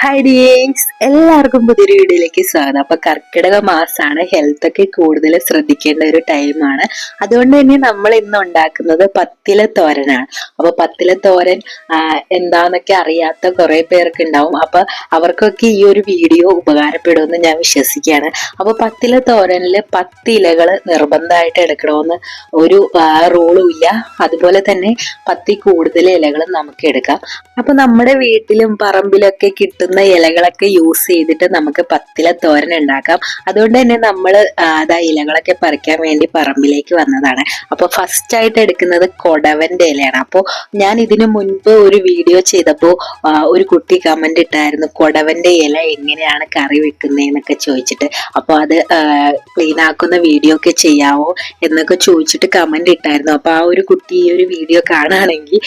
Hi dears, എല്ലാവർക്കും പുതിയൊരു വീഡിയോയിലേക്ക് സ്വാഗതം. അപ്പൊ കർക്കിടക മാസമാണ്, ഹെൽത്ത് ഒക്കെ കൂടുതൽ ശ്രദ്ധിക്കേണ്ട ഒരു ടൈമാണ്. അതുകൊണ്ട് തന്നെ നമ്മൾ ഇന്ന് ഉണ്ടാക്കുന്നത് പത്തില തോരനാണ്. അപ്പൊ പത്തില തോരൻ എന്താന്നൊക്കെ അറിയാത്ത കുറെ പേർക്ക് ഉണ്ടാവും. അപ്പൊ അവർക്കൊക്കെ ഈ ഒരു വീഡിയോ ഉപകാരപ്പെടുമെന്ന് ഞാൻ വിശ്വസിക്കുകയാണ്. അപ്പൊ പത്തില തോരനില് 10 ഇലകൾ നിർബന്ധമായിട്ട് എടുക്കണമെന്ന് ഒരു റൂളും ഇല്ല. അതുപോലെ തന്നെ 10 കൂടുതൽ ഇലകൾ നമുക്ക് എടുക്കാം. അപ്പൊ നമ്മുടെ വീട്ടിലും പറമ്പിലൊക്കെ കിട്ടുന്ന ഇലകളൊക്കെ യൂസ് ചെയ്തിട്ട് നമുക്ക് പത്തില തോരൻ ഉണ്ടാക്കാം. അതുകൊണ്ട് തന്നെ നമ്മൾ ഇലകളൊക്കെ പറിക്കാൻ വേണ്ടി പറമ്പിലേക്ക് വന്നതാണ്. അപ്പൊ ഫസ്റ്റ് ആയിട്ട് എടുക്കുന്നത് കൊടവന്റെ ഇലയാണ്. അപ്പോൾ ഞാൻ ഇതിനു മുൻപ് ഒരു വീഡിയോ ചെയ്തപ്പോൾ ഒരു കുട്ടി കമന്റ് ഇട്ടായിരുന്നു, കൊടവന്റെ ഇല എങ്ങനെയാണ് കറി വെക്കുന്നതെന്നൊക്കെ ചോദിച്ചിട്ട്. അപ്പൊ അത് ക്ലീൻ ആക്കുന്ന വീഡിയോ ഒക്കെ ചെയ്യാവോ എന്നൊക്കെ ചോദിച്ചിട്ട് കമന്റ് ഇട്ടായിരുന്നു. അപ്പൊ ആ ഒരു കുട്ടി ഈ ഒരു വീഡിയോ കാണുകയാണെങ്കിൽ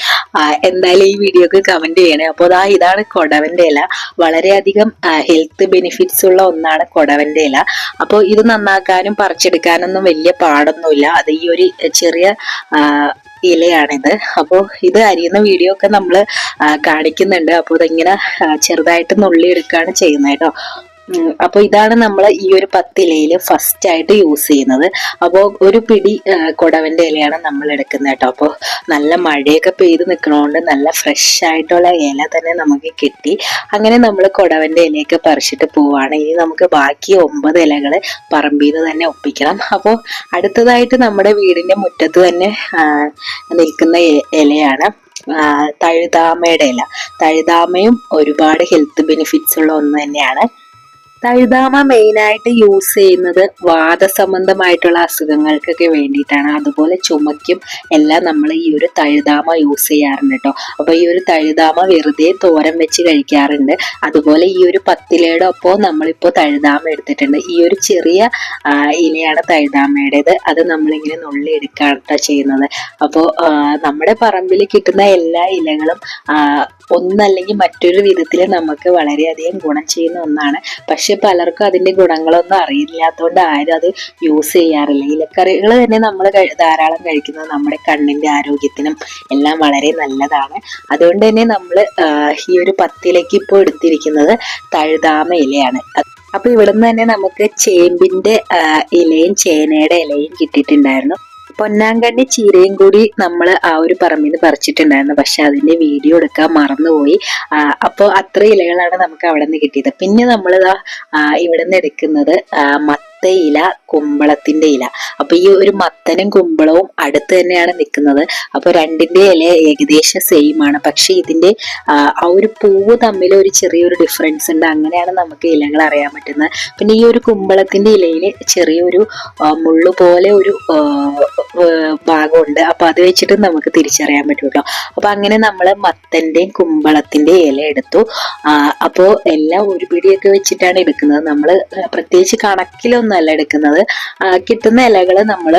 എന്തായാലും ഈ വീഡിയോക്ക് കമന്റ് ചെയ്യണേ. അപ്പോൾ ഇതാണ് കൊടവന്റെ ഇല. വളരെയധികം ഹെൽത്ത് ബെനിഫിറ്റ്സ് ഉള്ള ഒന്നാണ് കൊടവന്റെ ഇല. അപ്പോൾ ഇത് നന്നാക്കാനും പറിച്ചെടുക്കാനൊന്നും വലിയ പാടൊന്നുമില്ല. അത് ഈ ഒരു ചെറിയ ഇലയാണിത്. അപ്പോൾ ഇത് അരിയുന്ന വീഡിയോ ഒക്കെ നമ്മൾ കാണിക്കുന്നുണ്ട്. അപ്പോൾ ഇതിങ്ങനെ ചെറുതായിട്ട് നുള്ളി എടുക്കുകയാണ് ചെയ്യുന്നത് കേട്ടോ. അപ്പോൾ ഇതാണ് നമ്മൾ ഈ ഒരു 10 ഇലയിൽ ഫസ്റ്റ് ആയിട്ട് യൂസ് ചെയ്യുന്നത്. അപ്പോൾ ഒരു പിടി കൊടവന്റെ ഇലയാണ് നമ്മൾ എടുക്കുന്നത് കേട്ടോ. അപ്പോൾ നല്ല മഴയൊക്കെ പെയ്ത് നിൽക്കണോണ്ട് നല്ല ഫ്രഷ് ആയിട്ടുള്ള ഇല തന്നെ നമുക്ക് കിട്ടി. അങ്ങനെ നമ്മൾ കൊടവന്റെ ഇലയൊക്കെ പറിച്ചിട്ട് പോവാണ്. ഇനി നമുക്ക് ബാക്കി 9 ഇലകൾ പറമ്പിൽ നിന്ന് തന്നെ ഒപ്പിക്കണം. അപ്പോൾ അടുത്തതായിട്ട് നമ്മുടെ വീടിന്റെ മുറ്റത്ത് തന്നെ നിൽക്കുന്ന ഇലയാണ് തഴുതാമയുടെ ഇല. തഴുതാമയും ഒരുപാട് ഹെൽത്ത് ബെനിഫിറ്റ്സ് ഉള്ള ഒന്ന് തന്നെയാണ്. തഴുതാമ മെയിനായിട്ട് യൂസ് ചെയ്യുന്നത് വാദസംബന്ധമായിട്ടുള്ള അസുഖങ്ങൾക്കൊക്കെ വേണ്ടിയിട്ടാണ്. അതുപോലെ ചുമയ്ക്കും എല്ലാം നമ്മൾ ഈ ഒരു തഴുതാമ യൂസ് ചെയ്യാറുണ്ട് കേട്ടോ. അപ്പൊ ഈ ഒരു തഴുതാമ വെറുതെ തോരൻ വെച്ച് കഴിക്കാറുണ്ട്. അതുപോലെ ഈ ഒരു പത്തിലയുടെ ഒപ്പം നമ്മളിപ്പോൾ തഴുതാമ എടുത്തിട്ടുണ്ട്. ഈ ഒരു ചെറിയ ഇലയാണ് തഴുതാമയുടേത്. അത് നമ്മളിങ്ങനെ നുള്ളി എടുക്കാട്ടോ ചെയ്യുന്നത്. അപ്പോൾ നമ്മുടെ പറമ്പിൽ കിട്ടുന്ന എല്ലാ ഇലകളും ഒന്നല്ലെങ്കിൽ മറ്റൊരു വിധത്തിൽ നമുക്ക് വളരെയധികം ഗുണം ചെയ്യുന്ന ഒന്നാണ്. പക്ഷെ പലർക്കും അതിന്റെ ഗുണങ്ങളൊന്നും അറിയില്ലാത്തതുകൊണ്ട് ആരും അത് യൂസ് ചെയ്യാറില്ല. ഇലക്കറികൾ തന്നെ നമ്മൾ ധാരാളം കഴിക്കുന്നത് നമ്മുടെ കണ്ണിന്റെ ആരോഗ്യത്തിനും എല്ലാം വളരെ നല്ലതാണ്. അതുകൊണ്ട് തന്നെ നമ്മൾ ഈ ഒരു 10 ഇലയ്ക്ക് ഇപ്പോൾ എടുത്തിരിക്കുന്നത് തഴുതാമ ഇലയാണ്. അപ്പൊ ഇവിടുന്ന് തന്നെ നമുക്ക് ചേമ്പിന്റെ ഇലയും ചേനയുടെ ഇലയും കിട്ടിയിട്ടുണ്ടായിരുന്നു. പൊന്നാങ്കണ്ണി ചീരയും കൂടി നമ്മൾ ആ ഒരു പറമ്പിൽ നിന്ന് പറിച്ചിട്ടുണ്ടായിരുന്നു. പക്ഷെ അതിന്റെ വീഡിയോ എടുക്കാൻ മറന്നുപോയി. അപ്പോൾ അത്ര ഇലകളാണ് നമുക്ക് അവിടെ നിന്ന് കിട്ടിയത്. പിന്നെ നമ്മൾ ഇവിടെ നിന്ന് എടുക്കുന്നത് ഇല, കുമ്പളത്തിന്റെ ഇല. അപ്പൊ ഈ ഒരു മത്തനും കുമ്പളവും അടുത്ത് തന്നെയാണ് നിൽക്കുന്നത്. അപ്പൊ രണ്ടിന്റെ ഇല ഏകദേശം സെയിം ആണ്. പക്ഷെ ഇതിന്റെ ആ ഒരു പൂവ് തമ്മിൽ ഒരു ചെറിയൊരു ഡിഫറൻസ് ഉണ്ട്. അങ്ങനെയാണ് നമുക്ക് ഇലകൾ അറിയാൻ പറ്റുന്നത്. പിന്നെ ഈ ഒരു കുമ്പളത്തിന്റെ ഇലയിൽ ചെറിയൊരു മുള്ളു പോലെ ഒരു ഭാഗമുണ്ട്. അപ്പൊ അത് വെച്ചിട്ട് നമുക്ക് തിരിച്ചറിയാൻ പറ്റുമല്ലോ. അപ്പൊ അങ്ങനെ നമ്മൾ മത്തന്റെയും കുമ്പളത്തിന്റെ ഇല എടുത്തു. അപ്പോ എല്ലാം ഒരു പിടിയൊക്കെ വെച്ചിട്ടാണ് എടുക്കുന്നത്. നമ്മൾ പ്രത്യേകിച്ച് കണക്കിലൊന്നല്ല എടുക്കുന്നത്. കിട്ടുന്ന ഇലകൾ നമ്മൾ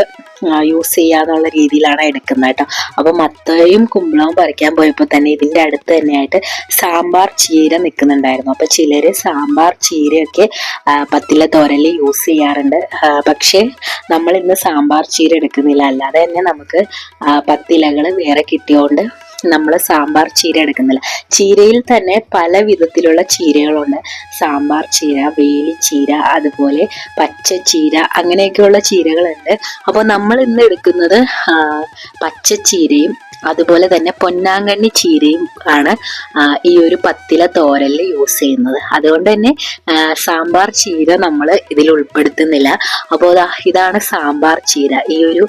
യൂസ് ചെയ്യാന്നുള്ള രീതിയിലാണ് എടുക്കുന്നത് കേട്ടോ. അപ്പൊ മത്തയും കുമ്പളവും പറിക്കാൻ പോയപ്പോൾ തന്നെ ഇതിന്റെ അടുത്ത് തന്നെയായിട്ട് സാമ്പാർ ചീര നിൽക്കുന്നുണ്ടായിരുന്നു. അപ്പൊ ചിലര് സാമ്പാർ ചീരയൊക്കെ പത്തില തോരനിൽ യൂസ് ചെയ്യാറുണ്ട്. പക്ഷെ നമ്മൾ ഇന്ന് സാമ്പാർ ചീര എടുക്കുന്നില്ല. അല്ലാതെ തന്നെ നമുക്ക് 10 ഇലകൾ വേറെ കിട്ടിയോണ്ട് നമ്മൾ സാമ്പാർ ചീര എടുക്കുന്നില്ല. ചീരയിൽ തന്നെ പല വിധത്തിലുള്ള ചീരകളുണ്ട്. സാമ്പാർ ചീര, വേലി ചീര, അതുപോലെ പച്ച ചീര, അങ്ങനെയൊക്കെയുള്ള ചീരകളുണ്ട്. അപ്പോൾ നമ്മൾ ഇന്ന് എടുക്കുന്നത് പച്ച ചീരയും അതുപോലെ തന്നെ പൊന്നാങ്കണ്ണി ചീരയും ആണ് ഈ ഒരു 10 ഇല തോരനിൽ യൂസ് ചെയ്യുന്നത്. അതുകൊണ്ട് തന്നെ സാമ്പാർ ചീര നമ്മൾ ഇതിൽ ഉൾപ്പെടുത്തുന്നില്ല. അപ്പോൾ ഇതാണ് സാമ്പാർ ചീര. ഈ ഒരു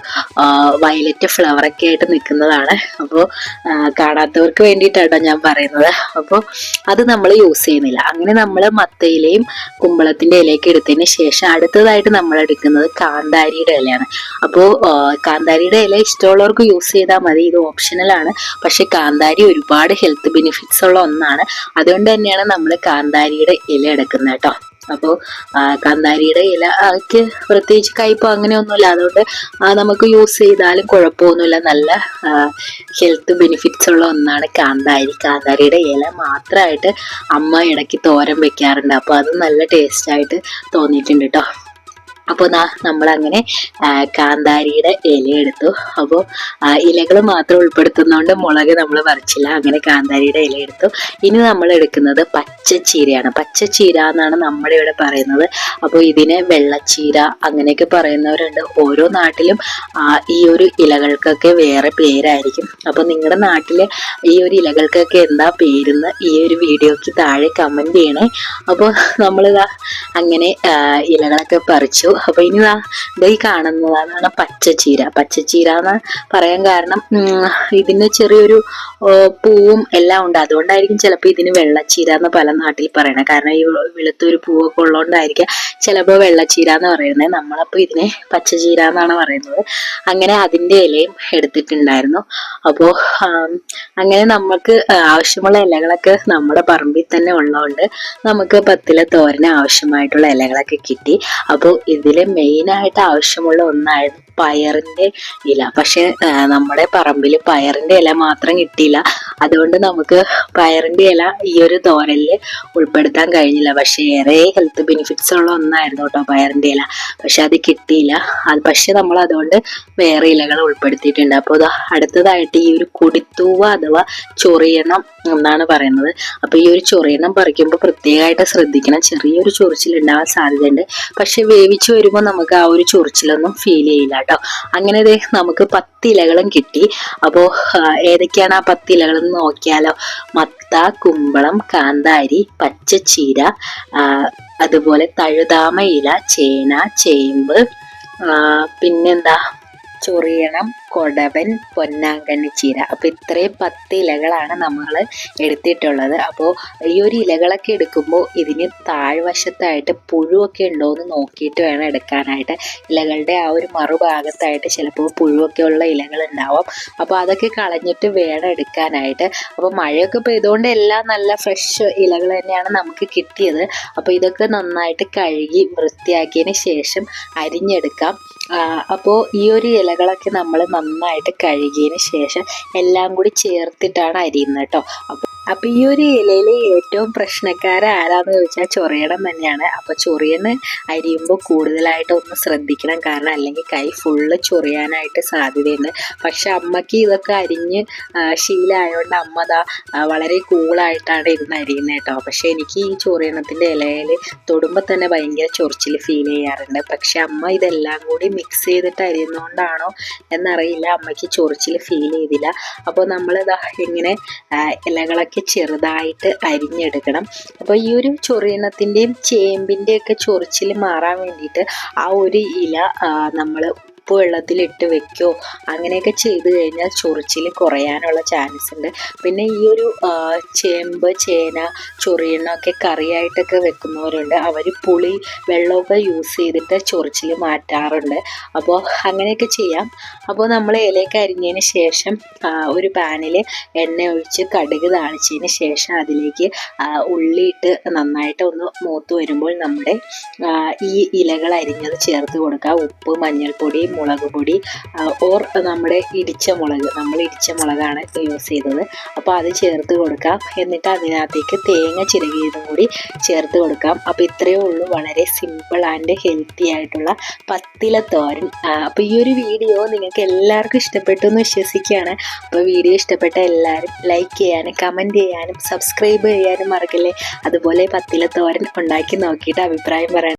വയലറ്റ് ഫ്ലവറൊക്കെ ആയിട്ട് നിൽക്കുന്നതാണ്. അപ്പോൾ കാണാത്തവർക്ക് വേണ്ടിയിട്ടാട്ടോ ഞാൻ പറയുന്നത്. അപ്പോൾ അത് നമ്മൾ യൂസ് ചെയ്യുന്നില്ല. അങ്ങനെ നമ്മൾ മത്തയിലയും കുമ്പളത്തിന്റെ ഇലയൊക്കെ എടുത്തതിന് ശേഷം അടുത്തതായിട്ട് നമ്മൾ എടുക്കുന്നത് കാന്താരിയുടെ ഇലയാണ്. അപ്പോൾ കാന്താരിയുടെ ഇല ഇഷ്ടമുള്ളവർക്ക് യൂസ് ചെയ്താൽ മതി. ഇത് ഓപ്ഷണലാണ്. പക്ഷെ കാന്താരി ഒരുപാട് ഹെൽത്ത് ബെനിഫിറ്റ്സ് ഉള്ള ഒന്നാണ്. അതുകൊണ്ട് തന്നെയാണ് നമ്മൾ കാന്താരിയുടെ ഇല എടുക്കുന്നത് കേട്ടോ. അപ്പോൾ കാന്താരിയുടെ ഇലക്ക് പ്രത്യേകിച്ച് കയ്പോ അങ്ങനെയൊന്നുമില്ല. അതുകൊണ്ട് നമുക്ക് യൂസ് ചെയ്താലും കുഴപ്പമൊന്നുമില്ല. നല്ല ഹെൽത്ത് ബെനിഫിറ്റ്സ് ഉള്ള ഒന്നാണ് കാന്താരി. കാന്താരിയുടെ ഇല മാത്രമായിട്ട് അമ്മ ഇടയ്ക്ക് തോരൻ വെക്കാറുണ്ട്. അപ്പോൾ അത് നല്ല ടേസ്റ്റായിട്ട് തോന്നിയിട്ടുണ്ട് കേട്ടോ. അപ്പോൾ നമ്മളങ്ങനെ കാന്താരിയുടെ ഇല എടുത്തു. അപ്പോൾ ഇലകൾ മാത്രം ഉൾപ്പെടുത്തുന്നതുകൊണ്ട് മുളക് നമ്മൾ പറിച്ചില്ല. അങ്ങനെ കാന്താരിയുടെ ഇല എടുത്തു. ഇനി നമ്മൾ എടുക്കുന്നത് പച്ചച്ചീരയാണ്. പച്ചച്ചീര എന്നാണ് നമ്മുടെ ഇവിടെ പറയുന്നത്. അപ്പോൾ ഇതിനെ വെള്ളച്ചീര അങ്ങനെയൊക്കെ പറയുന്നവരുണ്ട്. ഓരോ നാട്ടിലും ഈ ഒരു ഇലകൾക്കൊക്കെ വേറെ പേരായിരിക്കും. അപ്പോൾ നിങ്ങളുടെ നാട്ടിലെ ഈ ഒരു ഇലകൾക്കൊക്കെ എന്താ പേരെന്ന് ഈ ഒരു വീഡിയോക്ക് താഴെ കമന്റ് ചെയ്യണേ. അപ്പോൾ നമ്മളിതാ അങ്ങനെ ഇലകളൊക്കെ പറിച്ചു. അപ്പൊ ഇനി ഈ കാണുന്നതാണ് പച്ചച്ചീര. പച്ചച്ചീര എന്ന് പറയാൻ കാരണം ഇതിന് ചെറിയൊരു പൂവും എല്ലാം ഉണ്ട്. അതുകൊണ്ടായിരിക്കും ചിലപ്പോൾ ഇതിന് വെള്ളച്ചീര എന്ന് പല നാട്ടിൽ പറയണത്. കാരണം ഈ വെളുത്തൊരു പൂവൊക്കെ ഉള്ളതുകൊണ്ടായിരിക്കും ചിലപ്പോൾ വെള്ളച്ചീര എന്ന് പറയുന്നത്. നമ്മളപ്പോൾ ഇതിനെ പച്ചച്ചീര എന്നാണ് പറയുന്നത്. അങ്ങനെ അതിൻ്റെ ഇലയും എടുത്തിട്ടുണ്ടായിരുന്നു. അപ്പോൾ അങ്ങനെ നമുക്ക് ആവശ്യമുള്ള ഇലകളൊക്കെ നമ്മുടെ പറമ്പിൽ തന്നെ ഉള്ളതുകൊണ്ട് നമുക്ക് പത്തില തോരന് ആവശ്യമായിട്ടുള്ള ഇലകളൊക്കെ കിട്ടി. അപ്പോൾ ഇതിൽ മെയിനായിട്ട് ആവശ്യമുള്ള ഒന്നായിരുന്നു പയറിന്റെ ഇല. പക്ഷെ നമ്മുടെ പറമ്പിൽ പയറിന്റെ ഇല മാത്രം കിട്ടിയില്ല. അതുകൊണ്ട് നമുക്ക് പയറിന്റെ ഇല ഈ ഒരു തോരനിൽ ഉൾപ്പെടുത്താൻ കഴിഞ്ഞില്ല. പക്ഷെ ഏറെ ഹെൽത്ത് ബെനിഫിറ്റ്സ് ഉള്ള ഒന്നായിരുന്നു കേട്ടോ പയറിന്റെ ഇല. പക്ഷെ അത് കിട്ടിയില്ല. പക്ഷെ നമ്മൾ അതുകൊണ്ട് വേറെ ഇലകൾ ഉൾപ്പെടുത്തിയിട്ടുണ്ട്. അപ്പോൾ അടുത്തതായിട്ട് ഈ ഒരു കൊടിത്തൂവ അഥവാ ചൊറിയണം എന്നാണ് പറയുന്നത്. അപ്പൊ ഈ ഒരു ചൊറിയണം പറിക്കുമ്പോൾ പ്രത്യേകമായിട്ട് ശ്രദ്ധിക്കണം. ചെറിയൊരു ചൊറിച്ചിൽ ഉണ്ടാവാൻ സാധ്യതയുണ്ട്. പക്ഷെ വേവിച്ച് വരുമ്പോൾ നമുക്ക് ആ ഒരു ചൊറിച്ചിലൊന്നും ഫീൽ ചെയ്യില്ല കേട്ടോ. അങ്ങനെ നമുക്ക് 10 ഇലകളും കിട്ടി. അപ്പോൾ ഏതൊക്കെയാണ് ആ 10 ഇലകളെന്ന് നോക്കിയാലോ. മത്ത, കുമ്പളം, കാന്താരി, പച്ചച്ചീര, അതുപോലെ തഴുതാമ ഇല, ചേന, ചേമ്പ്, പിന്നെന്താ ചൊറിയണം, കൊടവൻ, പൊന്നാങ്കണ്ണി ചീര. അപ്പൊ ഇത്രയും 10 ഇലകളാണ് നമ്മൾ എടുത്തിട്ടുള്ളത്. അപ്പോൾ ഈ ഒരു ഇലകളൊക്കെ എടുക്കുമ്പോൾ ഇതിന് താഴ്വശത്തായിട്ട് പുഴുവൊക്കെ ഉണ്ടോ എന്ന് നോക്കിയിട്ട് വേണം എടുക്കാനായിട്ട്. ഇലകളുടെ ആ ഒരു മറുഭാഗത്തായിട്ട് ചിലപ്പോൾ പുഴുവൊക്കെ ഉള്ള ഇലകൾ ഉണ്ടാവും. അപ്പോൾ അതൊക്കെ കളഞ്ഞിട്ട് വേണം എടുക്കാനായിട്ട്. അപ്പോൾ മഴയൊക്കെ പെയ്തുകൊണ്ട് എല്ലാം നല്ല ഫ്രഷ് ഇലകൾ തന്നെയാണ് നമുക്ക് കിട്ടിയത്. അപ്പോൾ ഇതൊക്കെ നന്നായിട്ട് കഴുകി വൃത്തിയാക്കിയതിന് ശേഷം അരിഞ്ഞെടുക്കാം. അപ്പോൾ ഈ ഒരു ഇലകളൊക്കെ നമ്മൾ നന്നായിട്ട് കഴുകിയതിന് ശേഷം എല്ലാം കൂടി ചേർത്തിട്ടാണ് അരിയുന്നത് കേട്ടോ. അപ്പൊ ഈ ഒരു ഇലയിൽ ഏറ്റവും പ്രശ്നക്കാരാരാന്ന് ചോദിച്ചാൽ ചൊറിയണം തന്നെയാണ്. അപ്പൊ ചൊറിയന് അരിയുമ്പോൾ കൂടുതലായിട്ട് ഒന്ന് ശ്രദ്ധിക്കണം. കാരണം അല്ലെങ്കിൽ കൈ ഫുള്ള് ചൊറിയാനായിട്ട് സാധ്യതയുണ്ട്. പക്ഷെ അമ്മക്ക് ഇതൊക്കെ അരിഞ്ഞ് ശീലമായതുകൊണ്ട് അമ്മ വളരെ കൂളായിട്ടാണ് ഇരുന്ന് അരിയുന്നത് കേട്ടോ. പക്ഷെ എനിക്ക് ഈ ചൊറിയണത്തിന്റെ ഇലയിൽ തൊടുമ്പോൾ തന്നെ ഭയങ്കര ചൊറിച്ചിൽ ഫീൽ ചെയ്യാറുണ്ട്. പക്ഷെ അമ്മ ഇതെല്ലാം കൂടി മിക്സ് ചെയ്തിട്ട് അരിയുന്നതുകൊണ്ടാണോ എന്നറിയില്ല, അമ്മയ്ക്ക് ചൊറിച്ചിൽ ഫീൽ ചെയ്തില്ല. അപ്പോൾ നമ്മളിതാ ഇങ്ങനെ ഇലകളൊക്കെ ചെറുതായിട്ട് അരിഞ്ഞെടുക്കണം. അപ്പോൾ ഈ ഒരു ചൊറിയണത്തിൻ്റെയും ചേമ്പിൻ്റെയൊക്കെ ചൊറിച്ചിൽ മാറാൻ വേണ്ടിയിട്ട് ആ ഒരു ഇല നമ്മൾ വെള്ളത്തിലിട്ട് വെക്കോ അങ്ങനെയൊക്കെ ചെയ്ത് കഴിഞ്ഞാൽ ചൊറിച്ചിൽ കുറയാനുള്ള ചാൻസ് ഉണ്ട്. പിന്നെ ഈ ഒരു ചേമ്പ്, ചേന, ചൊറിയണമൊക്കെ കറിയായിട്ടൊക്കെ വെക്കുന്നവരുണ്ട്. അവർ പുളി വെള്ളമൊക്കെ യൂസ് ചെയ്തിട്ട് ചൊറിച്ചിൽ മാറ്റാറുണ്ട്. അപ്പോൾ അങ്ങനെയൊക്കെ ചെയ്യാം. അപ്പോൾ നമ്മൾ ഇലയൊക്കെ അരിഞ്ഞതിന് ശേഷം ഒരു പാനിൽ എണ്ണ ഒഴിച്ച് കടുക് താളിച്ചതിന് ശേഷം അതിലേക്ക് ഉള്ളിയിട്ട് നന്നായിട്ട് ഒന്ന് മൂത്ത് വരുമ്പോൾ നമ്മുടെ ഈ ഇലകൾ അരിഞ്ഞത് ചേർത്ത് കൊടുക്കുക. ഉപ്പ്, മഞ്ഞൾപ്പൊടി, മുളക് പൊടി ഓർ നമ്മുടെ ഇടിച്ച മുളകാണ് യൂസ് ചെയ്തത്. അപ്പോൾ അത് ചേർത്ത് കൊടുക്കാം. എന്നിട്ട് അതിനകത്തേക്ക് തേങ്ങ ചിരകിയതും കൂടി ചേർത്ത് കൊടുക്കാം. അപ്പോൾ ഇത്രയേ ഉള്ളൂ, വളരെ സിമ്പിൾ ആൻഡ് ഹെൽത്തി ആയിട്ടുള്ള പത്തില തോരൻ. അപ്പോൾ ഈ ഒരു വീഡിയോ നിങ്ങൾക്ക് എല്ലാവർക്കും ഇഷ്ടപ്പെട്ടു എന്ന് വിശ്വസിക്കുകയാണ്. അപ്പോൾ വീഡിയോ ഇഷ്ടപ്പെട്ട എല്ലാവരും ലൈക്ക് ചെയ്യാനും കമൻറ്റ് ചെയ്യാനും സബ്സ്ക്രൈബ് ചെയ്യാനും മറക്കല്ലേ. അതുപോലെ പത്തില തോരൻ ഉണ്ടാക്കി നോക്കിയിട്ട് അഭിപ്രായം പറയണം.